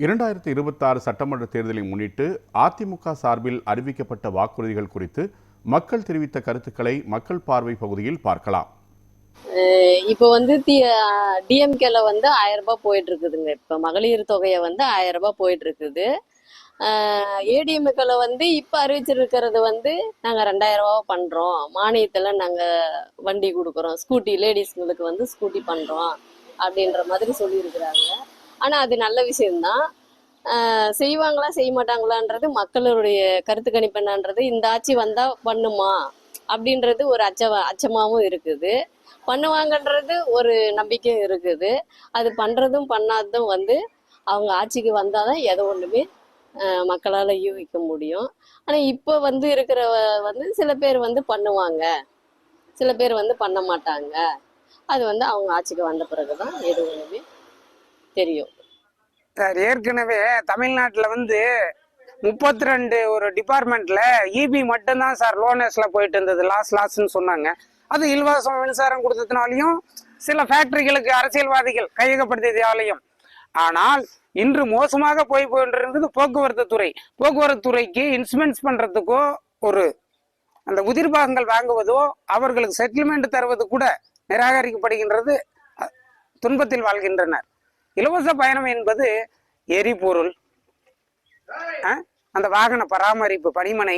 2026 சட்டமன்ற தேர்தலை முன்னிட்டு அதிமுக சார்பில் அறிவிக்கப்பட்ட வாக்குறுதிகள் குறித்து மக்கள் தெரிவித்த கருத்துக்களை மக்கள் பார்வை பகுதியில் பார்க்கலாம். இப்போ டிஎம்கேல 1000 ரூபாய் போயிட்டு இருக்குதுங்க. இப்போ மகளிர் தொகையை 1000 ரூபாய் போயிட்டு இருக்குது. ஏடிஎம்கேல இப்போ அறிவிச்சிருக்கிறது நாங்க 2000 ரூபாய் பண்றோம், மானியத்துல நாங்க வண்டி கொடுக்குறோம், ஸ்கூட்டி லேடிஸ்ங்களுக்கு ஸ்கூட்டி பண்றோம் அப்படின்ற மாதிரி சொல்லியிருக்கிறாங்க. ஆனா அது நல்ல விஷயம்தான். செய்வாங்களா செய்ய மாட்டாங்களான்றது மக்களுடைய கருத்து கணிப்பு என்னன்றது, இந்த ஆட்சி வந்தா பண்ணுமா அப்படின்றது ஒரு அச்சமாவும் இருக்குது, பண்ணுவாங்கன்றது ஒரு நம்பிக்கையும் இருக்குது. அது பண்றதும் பண்ணாததும் அவங்க ஆட்சிக்கு வந்தாதான் எதை ஒண்ணுமே மக்களால யூகிக்க முடியும். ஆனா இப்போ இருக்கிற சில பேர் பண்ணுவாங்க, சில பேர் பண்ண மாட்டாங்க. அது அவங்க ஆட்சிக்கு வந்த பிறகுதான் எது ஒண்ணுமே தெரியும். சார், ஏற்கனவே தமிழ்நாட்டில் 32 ஒரு டிபார்ட்மெண்ட்ல இபி மட்டும்தான் சார் லோனஸ்ல போயிட்டு இருந்தது. லாஸ்ன்னு சொன்னாங்க. அது இலவசம் மின்சாரம் கொடுத்ததுனாலையும் சில ஃபேக்டரிகளுக்கு அரசியல்வாதிகள் கையகப்படுத்தியதாலையும். ஆனால் இன்று மோசமாக போயிட்டு போக்குவரத்து துறை. போக்குவரத்து துறைக்கு இன்சூரன்ஸ் பண்றதுக்கோ அந்த உதிர்பாகங்கள் வாங்குவதோ அவர்களுக்கு செட்டில்மெண்ட் தருவது கூட நிராகரிக்கப்படுகின்றது. துன்பத்தில் வாழ்கின்றனர். இலவச பயணம் என்பது எரிபொருள், அந்த வாகன பராமரிப்பு பணிமனை,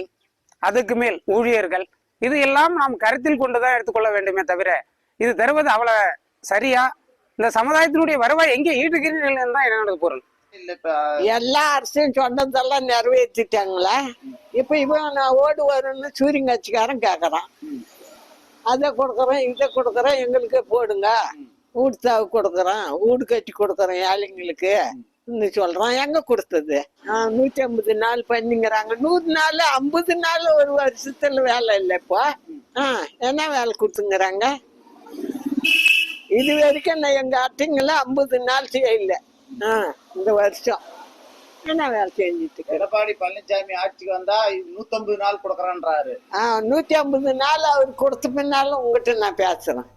அதுக்கு மேல் ஊழியர்கள், இது எல்லாம் நாம் கருத்தில் கொண்டுதான் எடுத்துக்கொள்ள வேண்டுமே தவிர இது தருவது அவ்வளவு சரியா? இந்த சமுதாயத்தினுடைய வருவாய் எங்கே ஈட்டுகிறீர்கள் தான் என்னோட பொருள். எல்லா அரசியும் சொன்னதெல்லாம் நிறைவேற்றிட்டாங்களா? இப்ப இவன் ஓடு வரும்னு சூரியங்காட்சிக்காரன் கேக்குறான். அதை கொடுக்குறேன், இதை கொடுக்குறேன், எங்களுக்கு போடுங்க, வீடு தாவு கொடுக்குறேன், வீடு கட்டி கொடுக்குறேன் ஏழைங்களுக்கு சொல்றான். எங்க கொடுத்தது? 150 நாள் பண்ணிங்கிறாங்க. 100 நாள் 50 நாள் ஒரு வருஷத்துல வேலை இல்லை. இப்போ என்ன வேலை கொடுத்துங்கிறாங்க? இது வரைக்கும் நான் எங்க அட்டைங்கள 50 நாள் செய்யல. இந்த வருஷம் என்ன வேலை செஞ்சுட்டு? எடப்பாடி பழனிசாமி ஆட்சிக்கு வந்தா 150 நாள் கொடுக்கறான்றாரு. 150 நாள் அவர் கொடுத்த பின்னாலும் உங்ககிட்ட நான் பேசுறேன்.